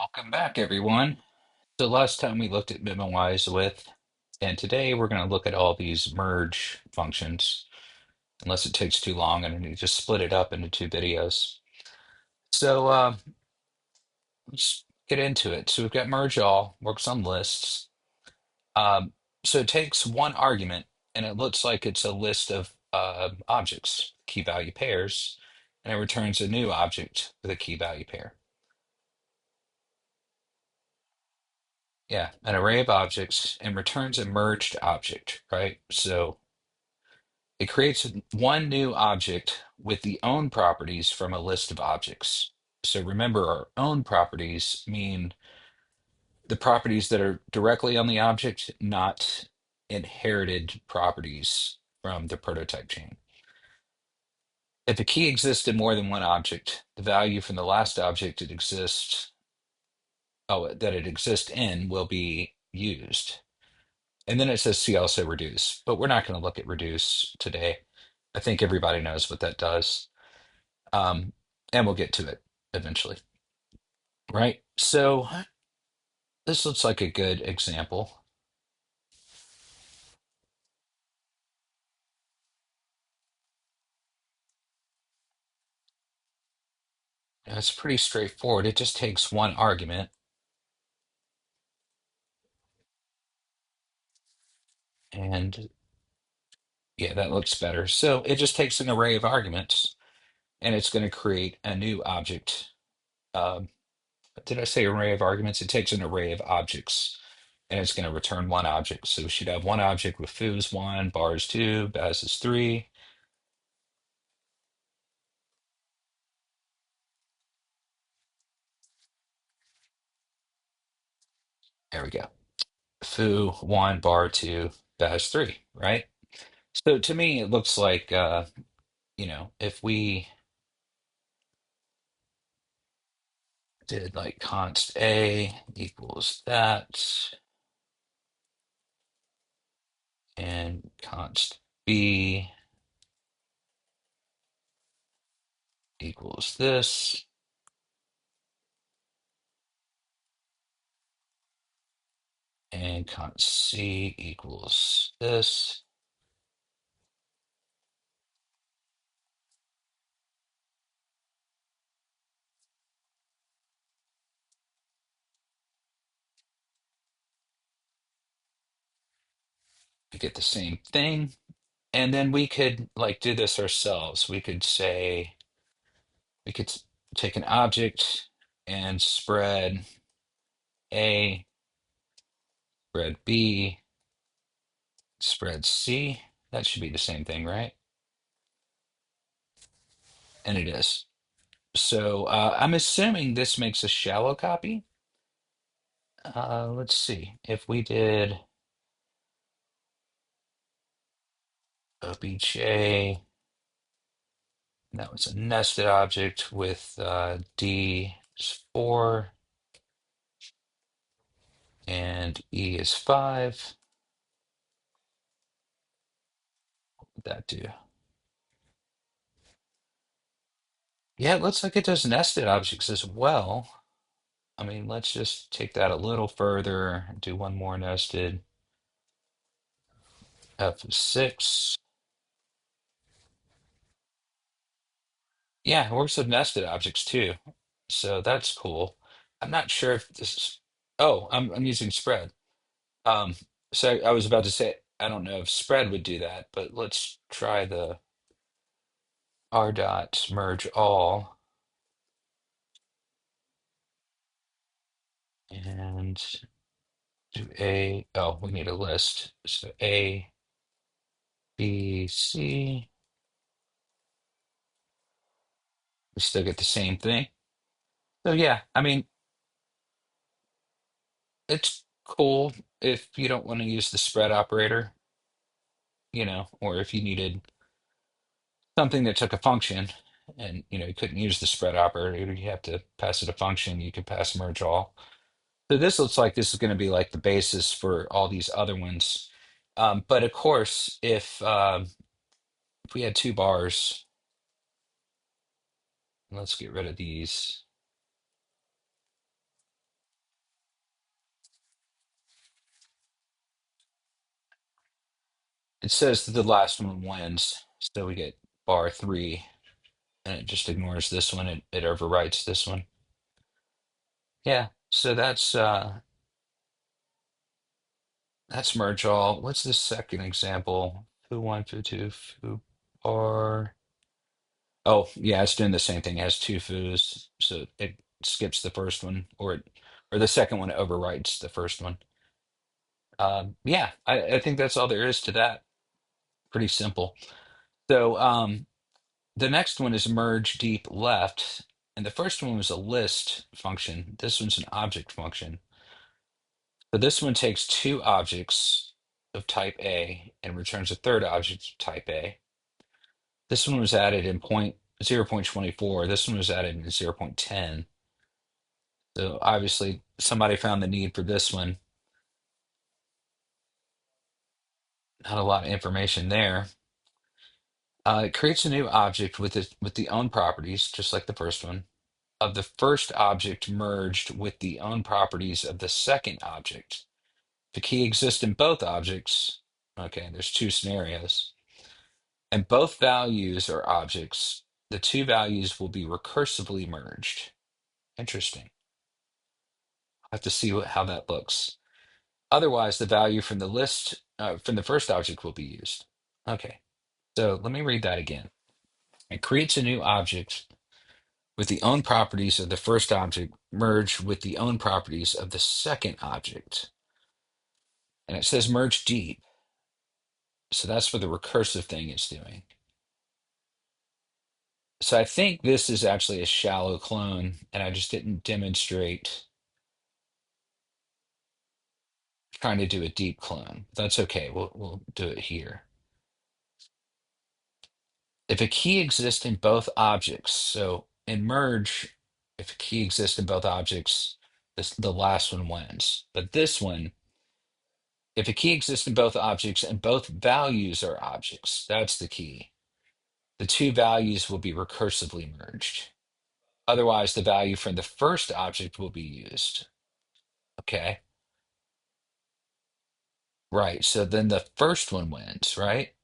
Welcome back, everyone. So last time we looked at minimize with, and today we're going to look at all these merge functions, unless it takes too long and I need to just split it up into two videos. So let's get into it. So we've got merge all, works on lists. Um, so it takes one argument, and it looks like it's a list of objects, key value pairs, and it returns a new object with a key value pair. Yeah, an array of objects and returns a merged object, right? So it creates one new object with the own properties from a list of objects. So remember, our own properties mean the properties that are directly on the object, not inherited properties from the prototype chain. If a key exists in more than one object, the value from the last object that it exists in will be used. And then it says see also reduce, but we're not going to look at reduce today. I think everybody knows what that does. Um, and we'll get to it eventually, right? So this looks like a good example. It's pretty straightforward. It just takes one argument, and yeah, that looks better. So it just takes an array of arguments, and it's going to create a new object. Um, did I say array of arguments? It takes an array of objects, and it's going to return one object. So we should have one object with foo is one, bar is two, baz is three. There we go. Foo one, bar two, baz three, right? So to me, it looks like if we did like const A equals that, and const B equals this, and const C equals this. We get the same thing. And then we could like do this ourselves. We could say, we could take an object and spread A, spread B, spread C. That should be the same thing, right? And it is. So I'm assuming this makes a shallow copy. Let's see. If we did obj, that was a nested object with D is 4 and E is 5. What would that do? Yeah, it looks like it does nested objects as well. I mean, let's just take that a little further, do one more nested. F6. Yeah, it works with nested objects too. So that's cool. I'm not sure if this is, oh, I'm using spread. Um, so I was about to say, I don't know if spread would do that, but let's try the r dot merge all and do we need a list. So A, B, C. We still get the same thing. So yeah, I mean, it's cool if you don't want to use the spread operator, or if you needed something that took a function and you couldn't use the spread operator, you have to pass it a function, you could pass merge all. So this looks like this is going to be like the basis for all these other ones. But of course, if we had two bars, let's get rid of these. It says that the last one wins, so we get bar 3, and it just ignores this one. It overwrites this one. Yeah, so that's merge all. What's the second example? Foo one, foo two, foo bar. Oh, yeah, it's doing the same thing. It has two foos, so it skips the first one, or the second one overwrites the first one. Yeah, I think that's all there is to that. Pretty simple. So the next one is merge deep left, and the first one was a list function. This one's an object function. So this one takes two objects of type A and returns a third object of type A. This one was added in 0.24. This one was added in 0.10. So obviously somebody found the need for this one. Not a lot of information there. It creates a new object with the own properties, just like the first one, of the first object merged with the own properties of the second object. The key exists in both objects. Okay, there's two scenarios. And both values are objects. The two values will be recursively merged. Interesting. I have to see how that looks. Otherwise, the value from the list from the first object will be used. Okay, so let me read that again. It creates a new object with the own properties of the first object merged with the own properties of the second object. And it says merge deep. So that's what the recursive thing is doing. So I think this is actually a shallow clone, and I just didn't demonstrate trying to do a deep clone. That's okay. We'll do it here. If a key exists in both objects, so in merge, if a key exists in both objects, the last one wins. But this one, if a key exists in both objects and both values are objects, that's the key. The two values will be recursively merged. Otherwise, the value from the first object will be used. Okay, right. So then the first one wins, right?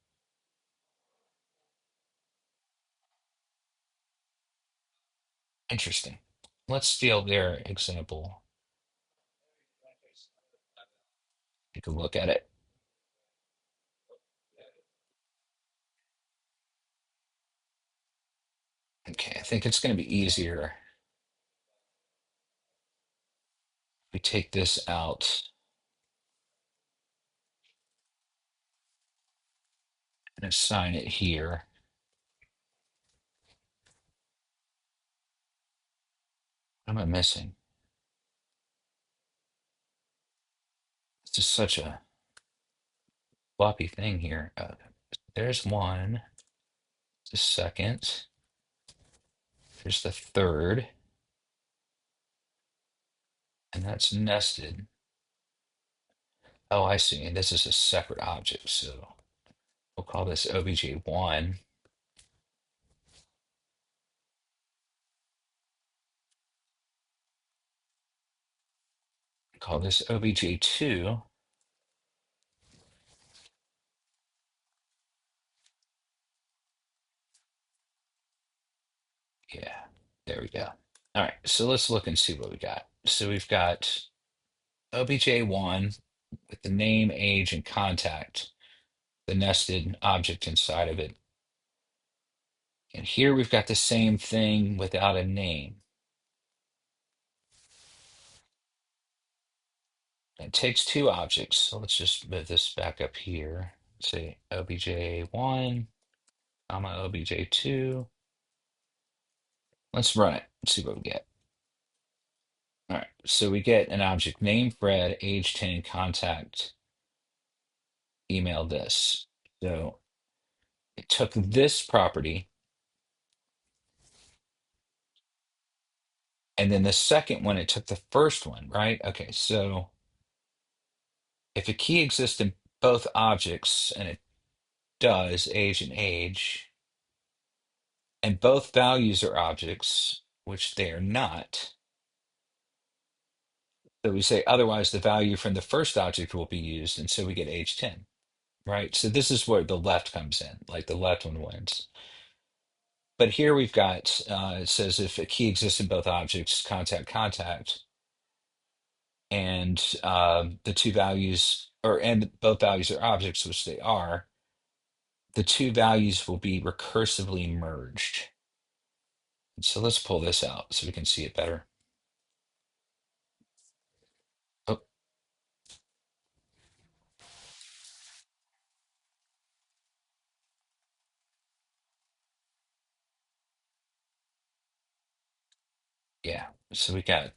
Interesting. Let's steal their example. Take a look at it. Okay, I think it's going to be easier if we take this out and assign it here. What am I missing? It's just such a floppy thing here. There's one. The second. There's the third. And that's nested. Oh, I see. And this is a separate object. So we'll call this obj1. Call this obj2. Yeah, there we go. All right, so let's look and see what we got. So we've got obj1 with the name, age, and contact, the nested object inside of it. And here we've got the same thing without a name. It takes two objects. So let's just move this back up here. Say obj1, comma obj2. Let's run it and see what we get. All right, so we get an object name Fred, age 10, contact, email this. So it took this property, and then the second one, it took the first one, right? Okay, so if a key exists in both objects, and it does, age and age, and both values are objects, which they are not, so we say otherwise the value from the first object will be used, and so we get age 10. right? So this is where the left comes in, like the left one wins. But here we've got, it says if a key exists in both objects, contact, contact, and the two values, and both values are objects, which they are, the two values will be recursively merged. And so let's pull this out so we can see it better. Oh, yeah. So we got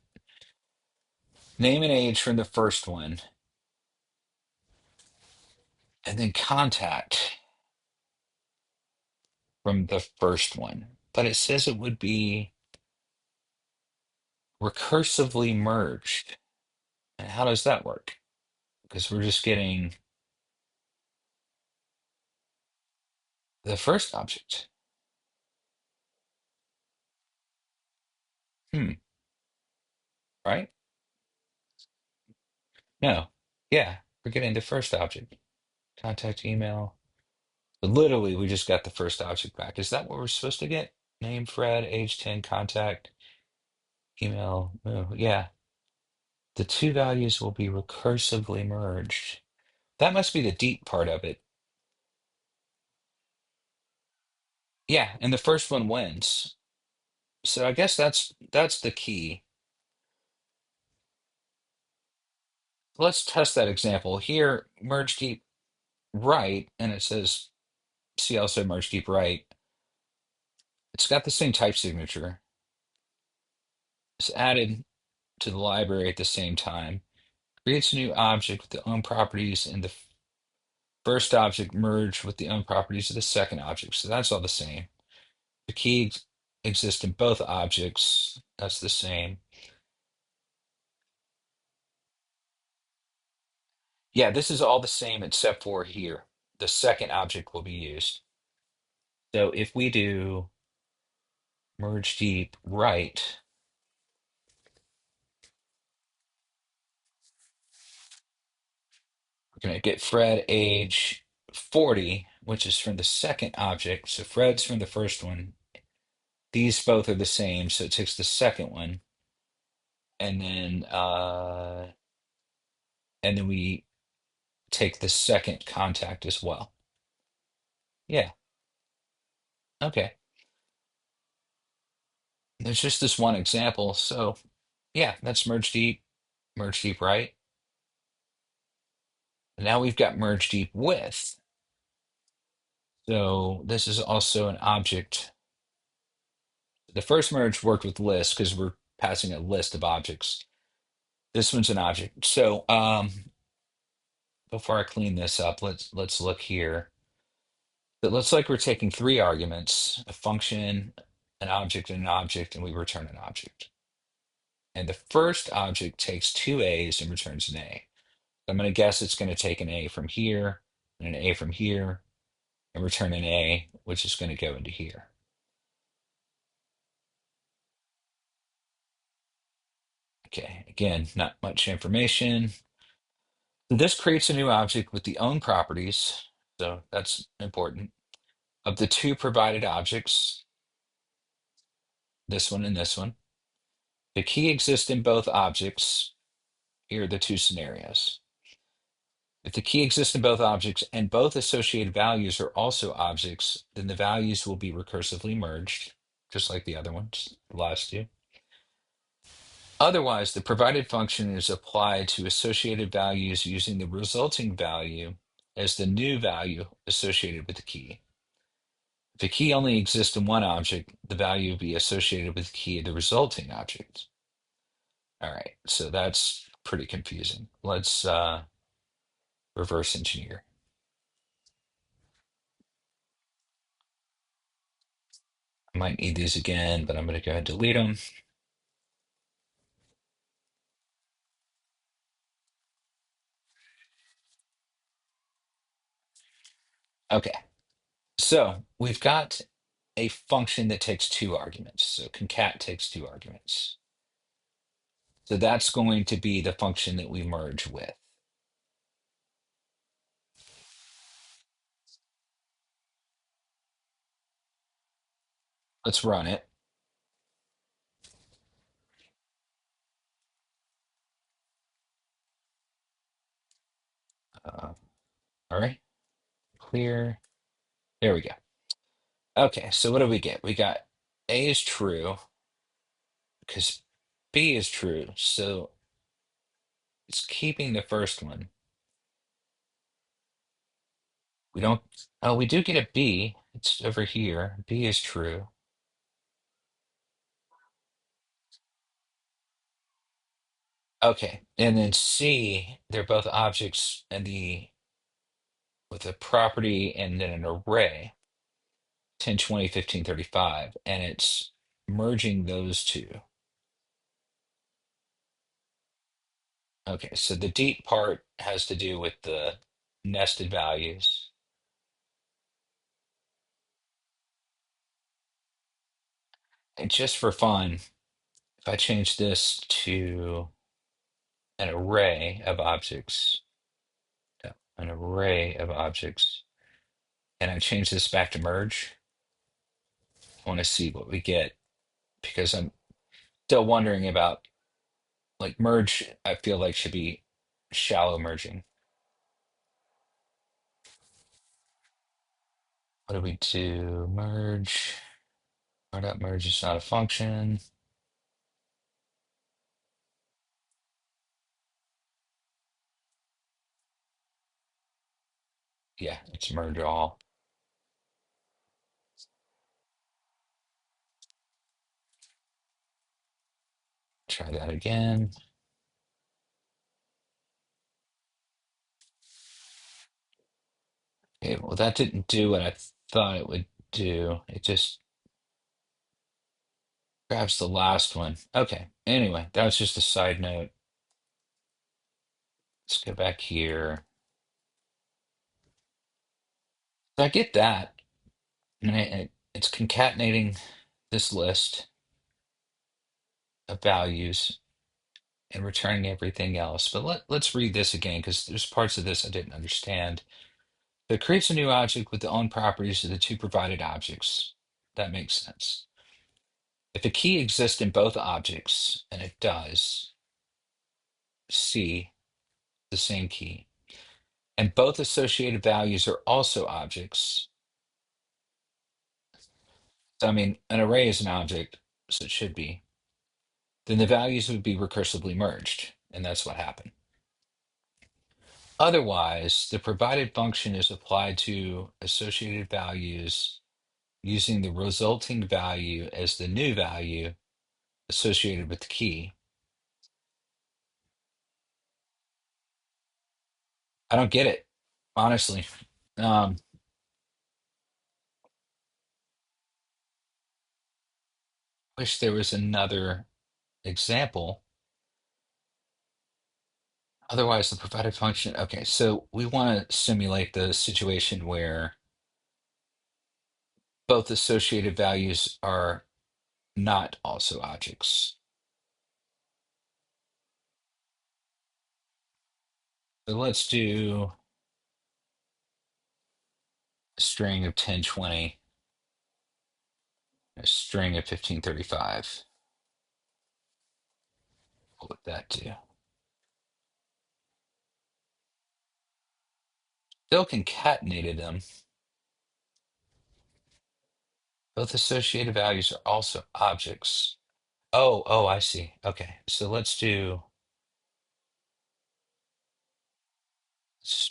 name and age from the first one, and then contact from the first one. But it says it would be recursively merged. And how does that work? Because we're just getting the first object. Hmm, right? No. Yeah, we're getting the first object. Contact email. But literally, we just got the first object back. Is that what we're supposed to get? Name Fred, age 10, contact, email. Oh, yeah. The two values will be recursively merged. That must be the deep part of it. Yeah, and the first one wins. So I guess that's the key. Let's test that example. Here, merge deep right, and it says see also merge deep right. It's got the same type signature. It's added to the library at the same time. Creates a new object with the own properties and the first object merged with the own properties of the second object. So that's all the same. The key exists in both objects. That's the same. Yeah, this is all the same except for here. The second object will be used. So if we do merge deep right, we're going to get Fred age 40, which is from the second object. So Fred's from the first one. These both are the same, so it takes the second one, and then we take the second contact as well. Yeah. Okay. There's just this one example. So yeah, that's merge deep right. Now we've got merge deep with. So this is also an object. The first merge worked with lists because we're passing a list of objects. This one's an object. So before I clean this up, let's look here. It looks like we're taking three arguments, a function, an object, and we return an object. And the first object takes two A's and returns an A. I'm going to guess it's going to take an A from here and an A from here and return an A, which is going to go into here. Okay, again, not much information. This creates a new object with the own properties, so that's important, of the two provided objects, this one and this one. The key exists in both objects. Here are the two scenarios. If the key exists in both objects and both associated values are also objects, then the values will be recursively merged, just like the other ones, the last two. Otherwise, the provided function is applied to associated values using the resulting value as the new value associated with the key. If the key only exists in one object, the value will be associated with the key of the resulting object. All right, so that's pretty confusing. Let's reverse engineer. I might need these again, but I'm going to go ahead and delete them. Okay, so we've got a function that takes two arguments. So concat takes two arguments. So that's going to be the function that we merge with. Let's run it. All right, clear. There we go. Okay, so what do we get? We got A is true because B is true. So it's keeping the first one. We don't, oh, we do get a B. It's over here. B is true. Okay, and then C, they're both objects and the with a property and then an array, 10, 20, 15, 35, and it's merging those two. Okay, so the deep part has to do with the nested values. And just for fun, if I change this to an array of objects, yeah, an array of objects, and I change this back to merge, I want to see what we get because I'm still wondering about like merge, I feel like should be shallow merging. What do we do? Merge. Or not merge is not a function. Yeah, it's merge all. Try that again. Okay, well, that didn't do what I thought it would do. It just grabs the last one. Okay, anyway, that was just a side note. Let's go back here. So I get that. And it's concatenating this list of values and returning everything else. But let's read this again because there's parts of this I didn't understand. So it creates a new object with the own properties of the two provided objects. That makes sense. If a key exists in both objects, and it does, C, the same key, and both associated values are also objects. So, I mean, an array is an object, so it should be. Then the values would be recursively merged, and that's what happened. Otherwise, the provided function is applied to associated values using the resulting value as the new value associated with the key. I don't get it, honestly. Um, wish there was another example. Otherwise, the provided function. Okay, so we want to simulate the situation where both associated values are not also objects. So let's do a string of 1020, a string of 1535. What would that do? Still concatenated them. Both associated values are also objects. Oh, I see. Okay, so let's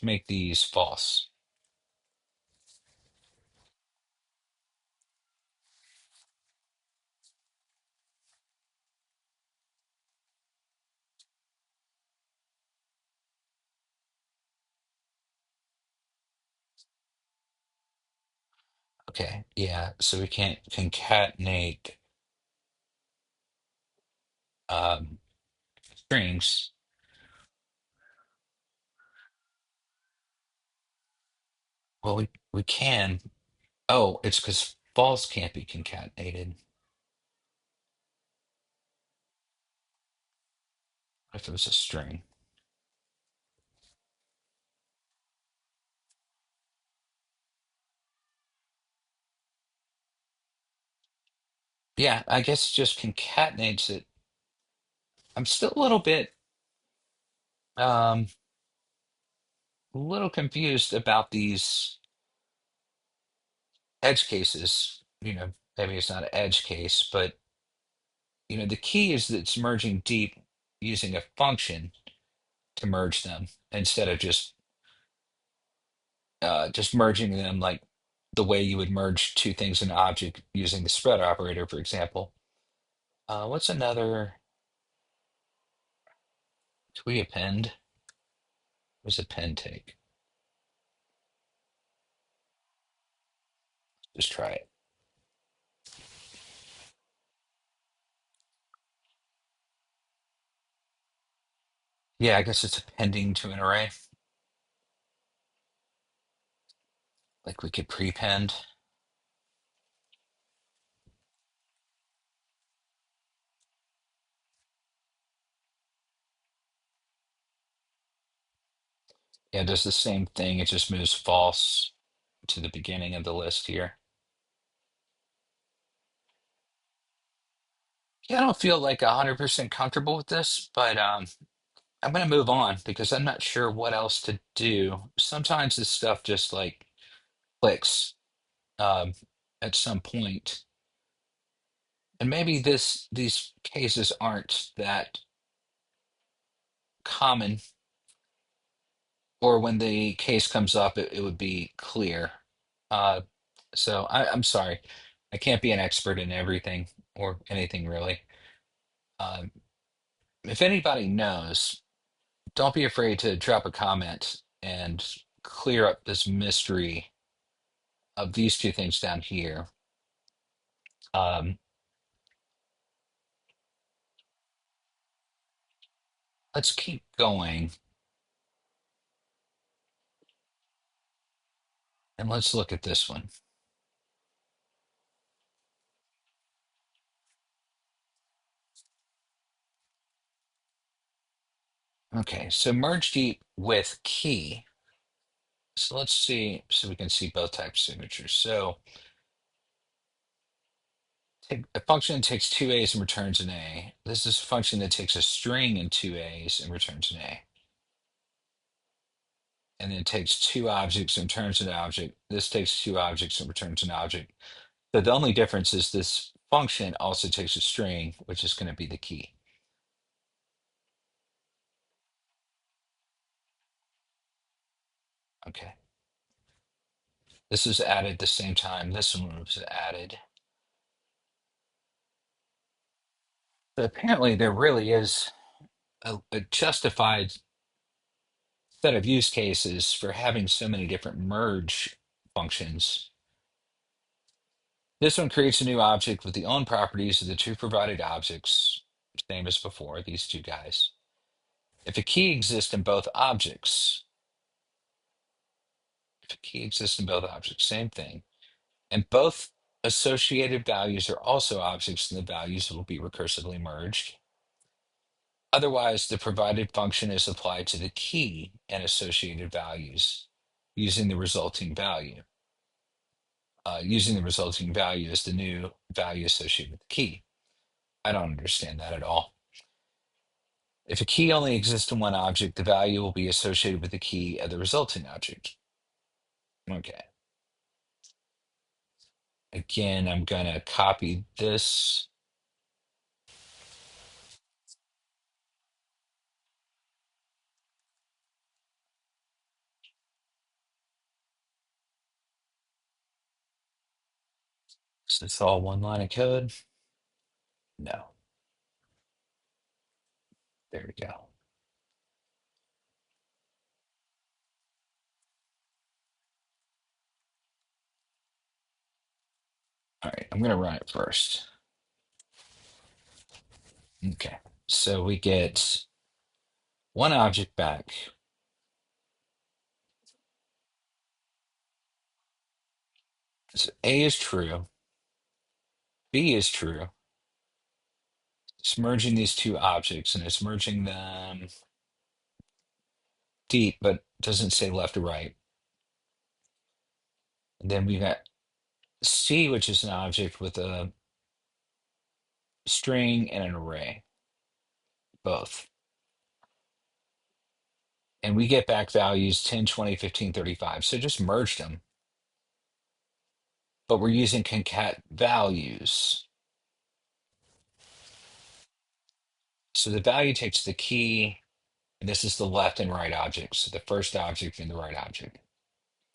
make these false. Okay, yeah, so we can't concatenate um, strings. Well, we can. Oh, it's because false can't be concatenated. What if it was a string? Yeah, I guess it just concatenates it. I'm still um a little confused about these edge cases. Maybe it's not an edge case, but the key is that it's merging deep using a function to merge them instead of just merging them like the way you would merge two things in an object using the spread operator, for example. What's another? Do we append? What does append take? Just try it. Yeah, I guess it's appending to an array. Like we could prepend. Yeah, it does the same thing. It just moves false to the beginning of the list here. Yeah, I don't feel like 100% comfortable with this, but I'm going to move on because I'm not sure what else to do. Sometimes this stuff just like clicks um, at some point, and maybe these cases aren't that common, or when the case comes up, it would be clear. Uh, so I'm sorry, I can't be an expert in everything or anything really. Um, if anybody knows, don't be afraid to drop a comment and clear up this mystery of these two things down here. Um, let's keep going and let's look at this one. Okay, so merge deep with key. So let's see, so we can see both types of signatures. So a function takes two A's and returns an A. This is a function that takes a string and two A's and returns an A. And then takes two objects and returns an object. This takes two objects and returns an object. So the only difference is this function also takes a string, which is going to be the key. Okay. This was added the same time this one was added. But apparently there really is a justified set of use cases for having so many different merge functions. This one creates a new object with the own properties of the two provided objects, same as before, these two guys. If a key exists in both objects, if a key exists in both objects, same thing, and both associated values are also objects, then the values will be recursively merged. Otherwise, the provided function is applied to the key and associated values using the resulting value. Using the resulting value as the new value associated with the key. I don't understand that at all. If a key only exists in one object, the value will be associated with the key of the resulting object. Okay. Again, I'm going to copy this. Is this all one line of code? No. There we go. All right, I'm going to run it first. Okay, so we get one object back. So A is true, B is true. It's merging these two objects and it's merging them deep, but doesn't say left or right. And then we got C, which is an object with a string and an array, both. And we get back values 10, 20, 15, 35. So just merged them, but we're using concat values. So the value takes the key, and this is the left and right objects. So the first object and the right object.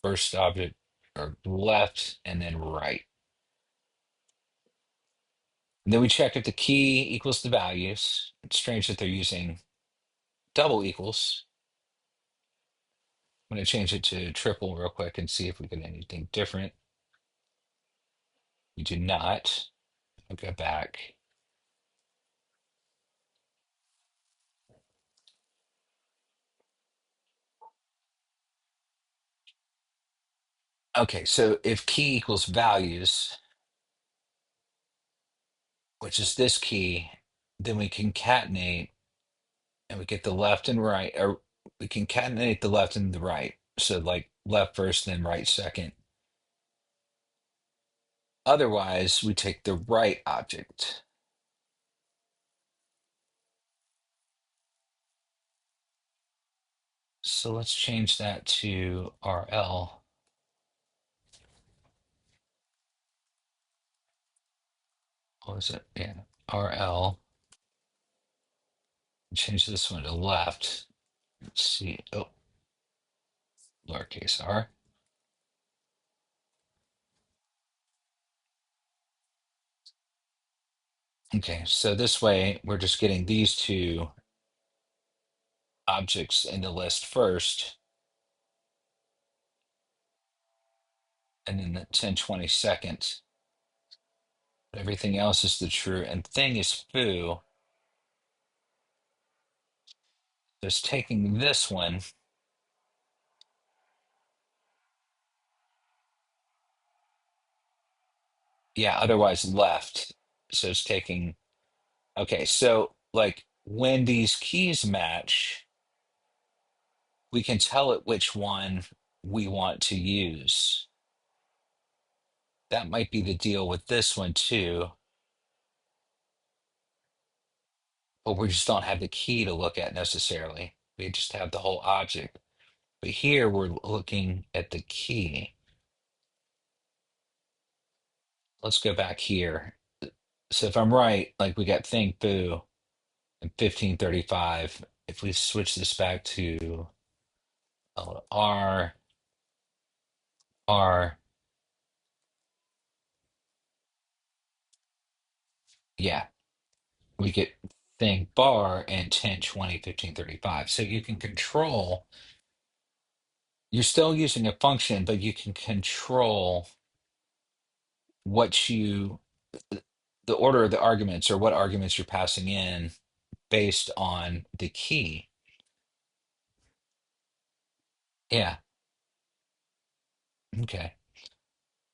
First object or left and then right. And then we check if the key equals the values. It's strange that they're using double equals. I'm going to change it to triple real quick and see if we get anything different. We do not. I'll go back. Okay, so if key equals values, which is this key, then we concatenate and we get the left and right, or we concatenate the left and the right. So like left first, then right second. Otherwise, we take the right object. So let's change that to RL. What was it? Yeah, RL. Change this one to left. Let's see. Oh, lowercase r. Okay, so this way we're just getting these two objects in the list first, and then the 10, 20 seconds. Everything else is the true, and thing is foo. Just taking this one, yeah, otherwise left. So it's taking, okay, so like when these keys match, we can tell it which one we want to use. That might be the deal with this one too, but we just don't have the key to look at necessarily. We just have the whole object. But here we're looking at the key. Let's go back here. So if I'm right, like we got thing foo and 1535. If we switch this back to R, R, yeah, we get thing bar and 10, 20, 15, 35. So you can control, you're still using a function, but you can control what you, the order of the arguments or what arguments you're passing in based on the key. Yeah. Okay.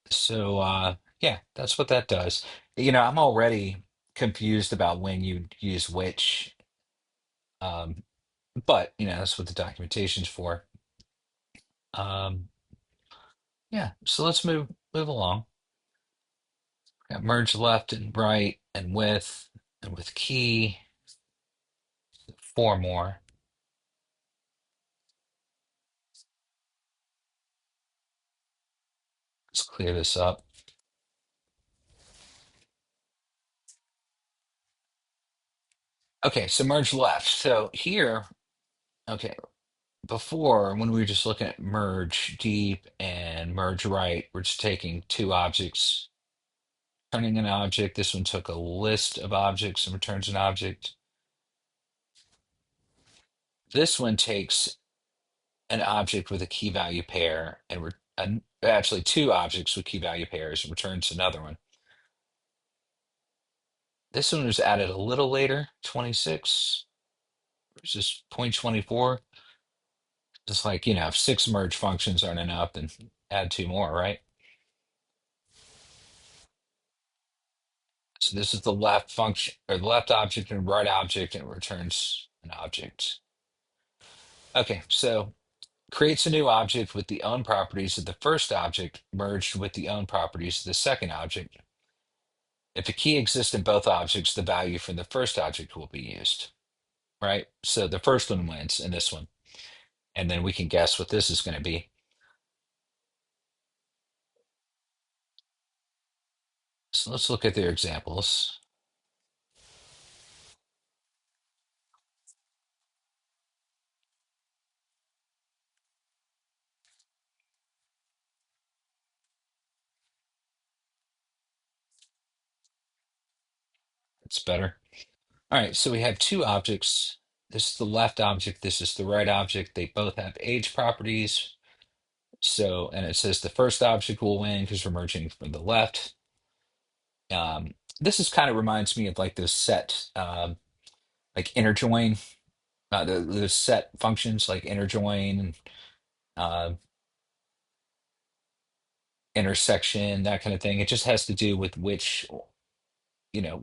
So yeah, that's what that does. I'm already confused about when you use which, um, but that's what the documentation's for. Um, yeah, so let's move along. Got merge left and right and with key, four more. Let's clear this up. Okay, so merge left. So here, okay, before when we were just looking at merge deep and merge right, we're just taking two objects, turning an object. This one took a list of objects and returns an object. This one takes an object with a key value pair and actually two objects with key value pairs and returns another one. This one was added a little later, 26 versus 0.24. Just like, if six merge functions aren't enough, then add two more, right? So this is the left function or the left object and right object, and it returns an object. Okay, so creates a new object with the own properties of the first object merged with the own properties of the second object. If a key exists in both objects, the value from the first object will be used, right? So the first one wins in this one. And then we can guess what this is going to be. So let's look at their examples. It's better. All right, so we have two objects. This is the left object, this is the right object. They both have age properties. So, and it says the first object will win because we're merging from the left. This is kind of reminds me of like those set, like inner join, the set functions like inner join and uh, intersection, that kind of thing. It just has to do with which,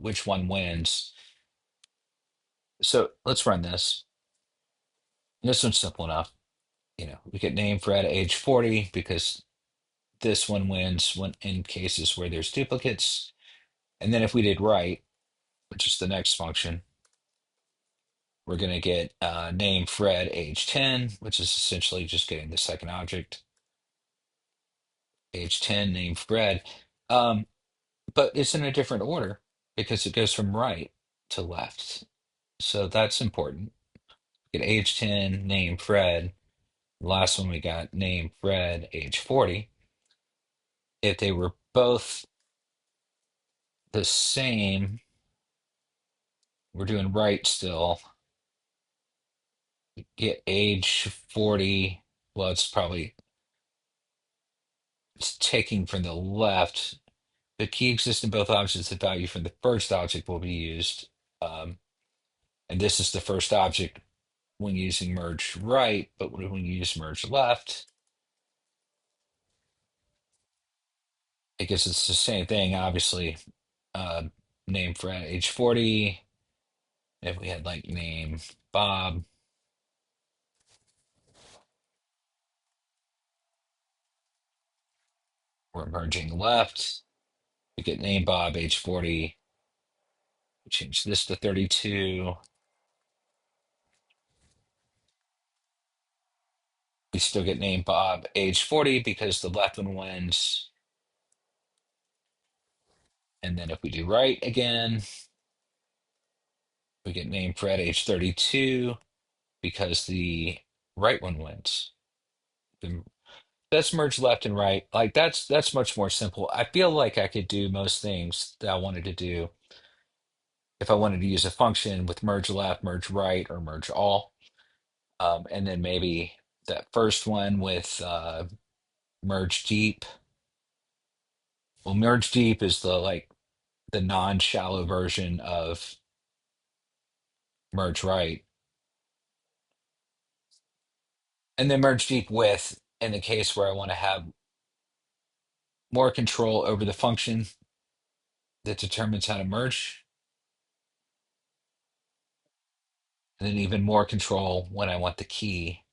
which one wins. So let's run this. This one's simple enough. We get name Fred at age 40 because this one wins when in cases where there's duplicates. And then if we did right, which is the next function, we're going to get name Fred age 10, which is essentially just getting the second object, age 10, name Fred. Um, but it's in a different order because it goes from right to left. So that's important. Get age 10, name Fred. Last one we got name Fred, age 40. If they were both the same, we're doing right still. Get age 40. Well, it's taking from the left. The key exists in both objects. The value from the first object will be used. Um, and this is the first object when using merge right, but when you use merge left, I guess it's the same thing, obviously. Uh, name for age 40. If we had like name Bob, we're merging left. We get name Bob, age 40. We change this to 32. We still get name Bob, age 40 because the left one wins. And then if we do right again, we get name Fred, age 32 because the right one wins. The- That's merge left and right. Like that's much more simple. I feel like I could do most things that I wanted to do if I wanted to use a function with merge left, merge right, or merge all. And then maybe that first one with merge deep. Well, merge deep is the non-shallow version of merge right. And then merge deep with in the case where I want to have more control over the function that determines how to merge, and then even more control when I want the key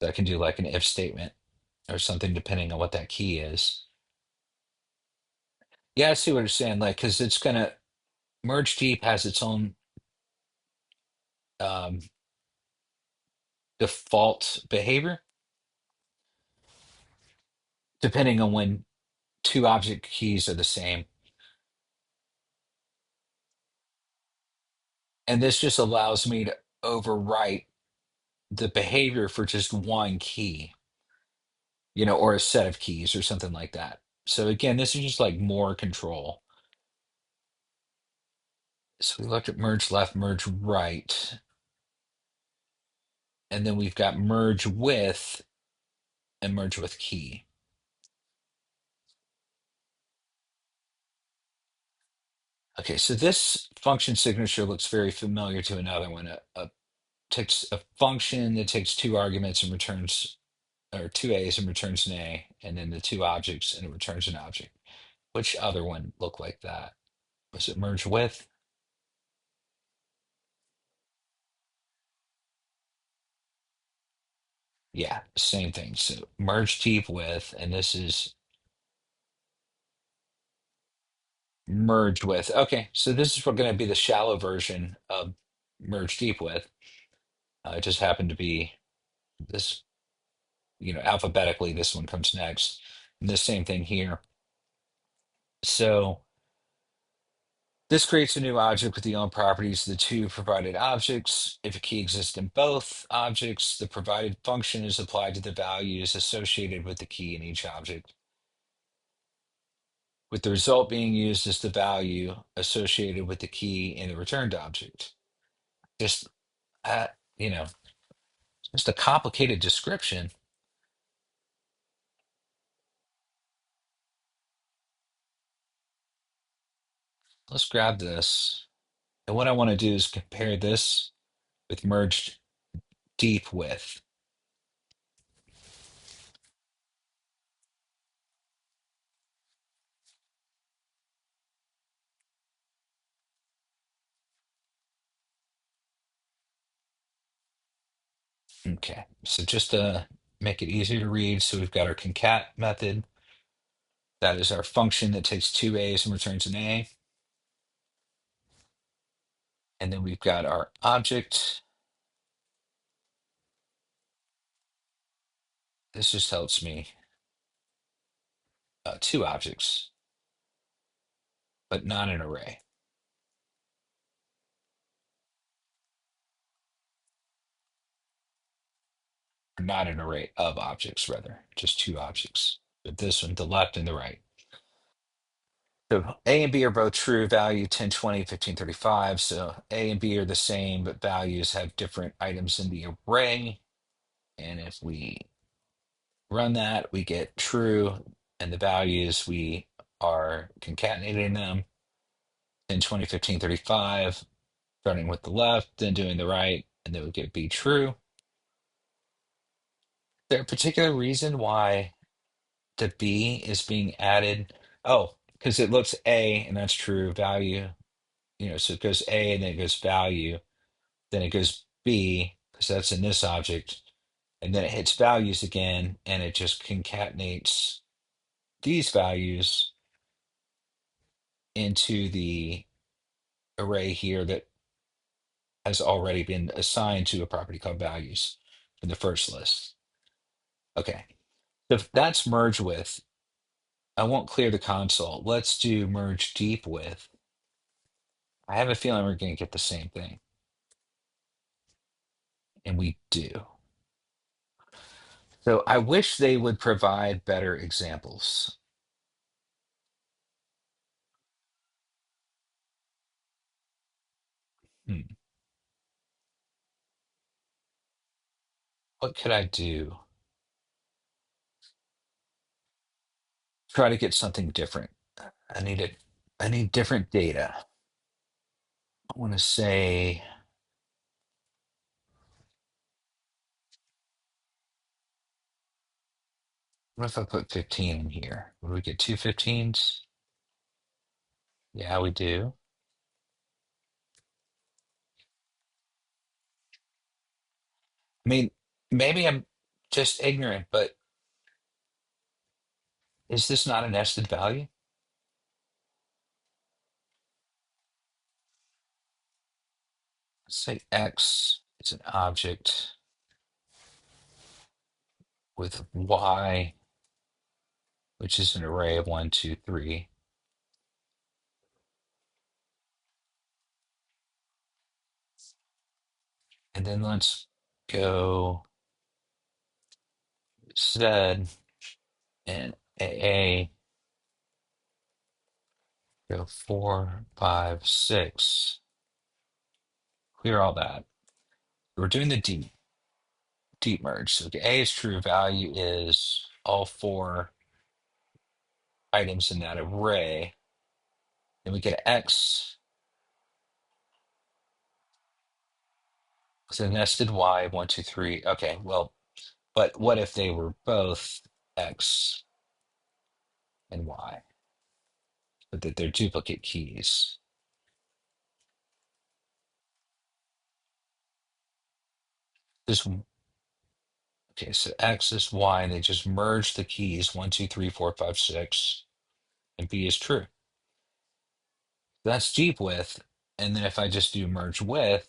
that I can do like an if statement or something depending on what that key is. Yeah, I see what you're saying. Like, because it's gonna merge deep has its own um, default behavior depending on when two object keys are the same. And this just allows me to overwrite the behavior for just one key, or a set of keys or something like that. So again, this is just like more control. So we looked at merge left, merge right, and then we've got merge with and merge with key. Okay, so this function signature looks very familiar to another one. Takes a function that takes two arguments and returns, or two A's and returns an A, and then the two objects and it returns an object. Which other one looked like that? Was it merge with? Yeah, same thing. So merge deep with, and this is merge with. Okay, so this is going to be the shallow version of merge deep with. It just happened to be this, alphabetically, this one comes next. And the same thing here. So this creates a new object with the own properties of the two provided objects. If a key exists in both objects, the provided function is applied to the values associated with the key in each object, with the result being used as the value associated with the key in the returned object. Just, uh, you know, just a complicated description. Let's grab this. And what I want to do is compare this with merged deep with. Okay, so just to make it easier to read, so we've got our concat method. That is our function that takes two A's and returns an A. And then we've got our object. This just helps me, two objects, but not an array, or not an array of objects, rather, just two objects. But this one, the left and the right. So A and B are both true, value 10, 20, 15, 35. So A and B are the same, but values have different items in the array. And if we run that, we get true, and the values, we are concatenating them 10, 20, 15, 35, starting with the left, then doing the right, and then we get B true. Is there a particular reason why the B is being added? Oh, because it looks A, and that's true, value, so it goes A and then it goes value, then it goes B, because that's in this object, and then it hits values again, and it just concatenates these values into the array here that has already been assigned to a property called values in the first list. Okay, so if that's merge with. I won't clear the console. Let's do merge deep with. I have a feeling we're going to get the same thing. And we do. So I wish they would provide better examples. Hmm. What could I do? Try to get something different. I need it. I need different data. I want to say, what if I put 15 in here? Would we get two 15s? Yeah, we do. I mean, maybe I'm just ignorant, but is this not a nested value? Let's say X is an object with Y, which is an array of one, two, three. And then let's go Z and AA, go 4, 5, 6. Clear all that. We're doing the deep merge. So A is true, value is all four items in that array. Then we get X with a nested Y, one, two, three. Okay, well, but what if they were both X and Y, but that they're duplicate keys? This Okay, so X is Y, and they just merge the keys one, two, three, four, five, six, and B is true. That's deep with. And then if I just do merge with,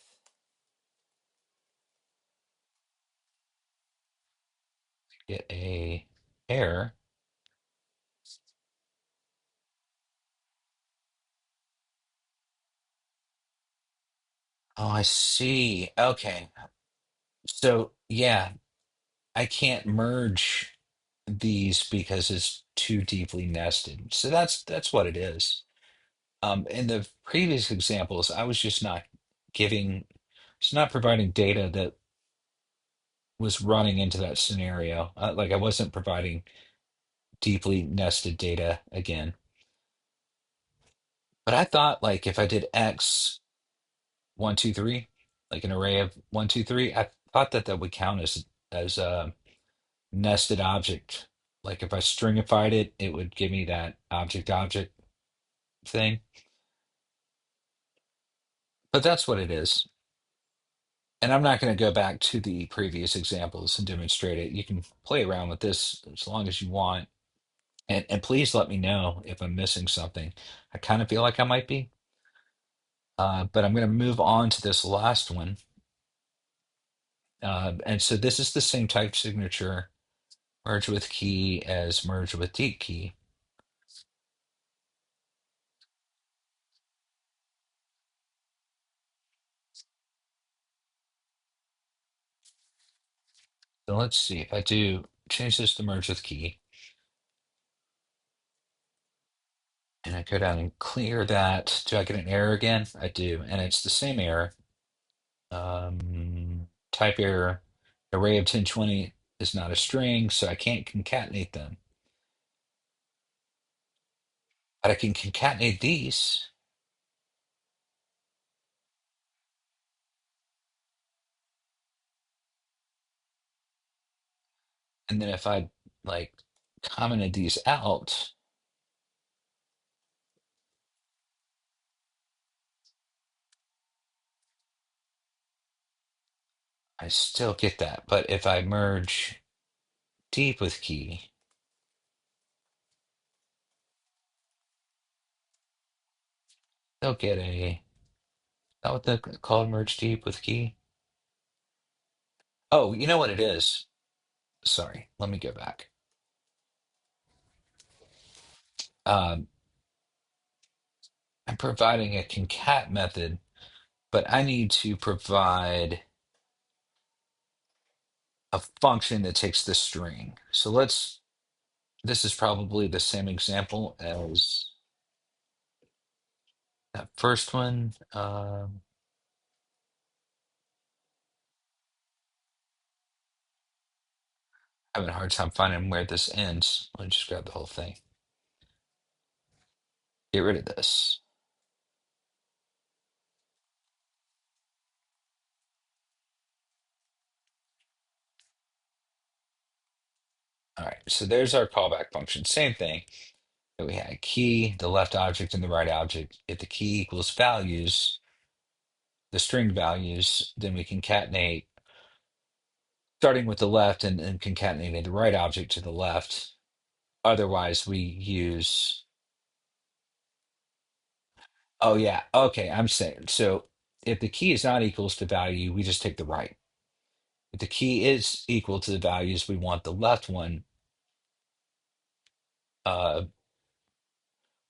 get a error. Oh, I see. Okay. So yeah, I can't merge these because it's too deeply nested. So that's what it is. In the previous examples, I was just not giving, it's not providing data that was running into that scenario. Like I wasn't providing deeply nested data again. But I thought like if I did X 1, 2, 3, like an array of 1, 2, 3, I thought that that would count as a nested object. Like if I stringified it, it would give me that object thing. But that's what it is. And I'm not going to go back to the previous examples and demonstrate it. You can play around with this as long as you want. And please let me know if I'm missing something. I kind of feel like I might be. But I'm going to move on to this last one. And so this is the same type signature, merge with key as merge with deep key. So let's see if I do change this to merge with key and I go down and clear that. Do I get an error again? I do. And it's the same error. Type error. Array of 1020 is not a string, so I can't concatenate them. But I can concatenate these. And then if I like commented these out, I still get that. But if I merge deep with key, they'll get a, is that what they called merge deep with key? Oh, you know what it is? Sorry, let me go back. Um, I'm providing a concat method, but I need to provide a function that takes the string. So this is probably the same example as that first one. Having a hard time finding where this ends. Let me just grab the whole thing. Get rid of this. All right, so there's our callback function. Same thing. So we had key, the left object, and the right object. If the key equals values, the string values, then we concatenate, starting with the left and concatenating the right object to the left. Otherwise, we use, oh yeah, okay, I'm saying, so if the key is not equals to value, we just take the right. If the key is equal to the values, we want the left one, uh,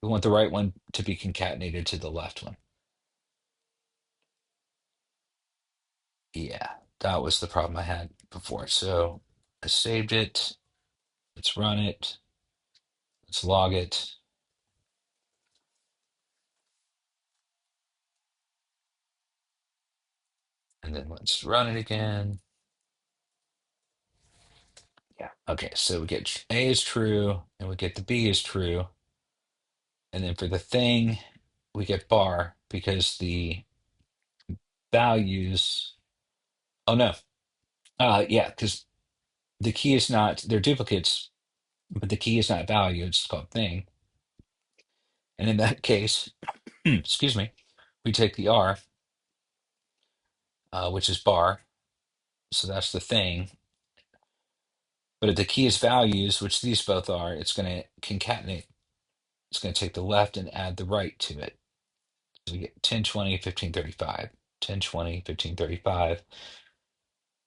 we want the right one to be concatenated to the left one. Yeah, that was the problem I had before. So I saved it. Let's run it. Let's log it. And then let's run it again. Yeah. Okay. So we get A is true and we get the B is true. And then for the thing, we get bar because the values, oh no. Yeah, because the key is not, they're duplicates, but the key is not value. It's called thing. And in that case, excuse me, we take the R, which is bar. So that's the thing. But if the key is values, which these both are, it's going to concatenate. It's going to take the left and add the right to it. So we get 10, 20, 15, 35, 10, 20, 15, 35.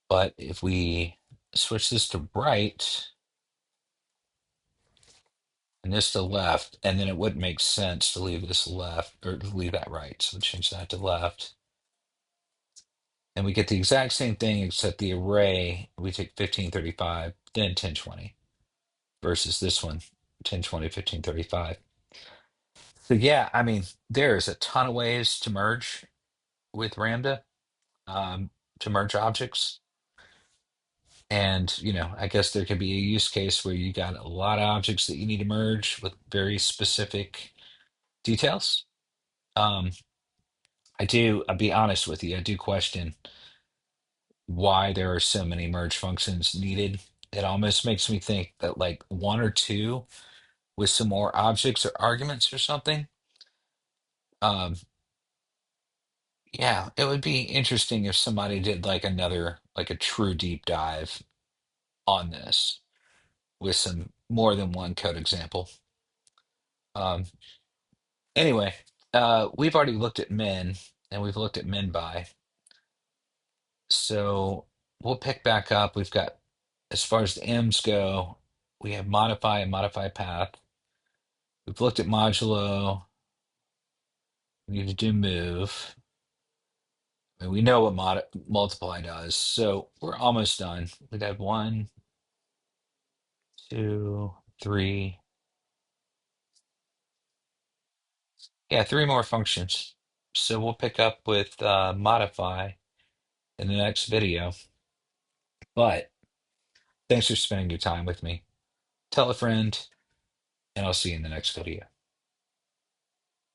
But if we switch this to right and this to left, and then it wouldn't make sense to leave this left or to leave that right. So we'll change that to left. And we get the exact same thing except the array, we take 15, 35, then 10, 20 versus this one, 10, 20, 15, 35. So yeah, I mean, there's a ton of ways to merge with Ramda, to merge objects. And, I guess there could be a use case where you got a lot of objects that you need to merge with very specific details. Um, I'll be honest with you, I do question why there are so many merge functions needed. It almost makes me think that like one or two with some more objects or arguments or something. Um, yeah, it would be interesting if somebody did like another, like a true deep dive on this with some more than one code example. Um, anyway, we've already looked at min and we've looked at min by. So we'll pick back up. We've got, as far as the M's go, we have modify and modify path. We've looked at modulo. We need to do move. And we know what multiply does. So we're almost done. We'd have one, two, three. Yeah, three more functions. So we'll pick up with modify in the next video. But thanks for spending your time with me. Tell a friend, and I'll see you in the next video.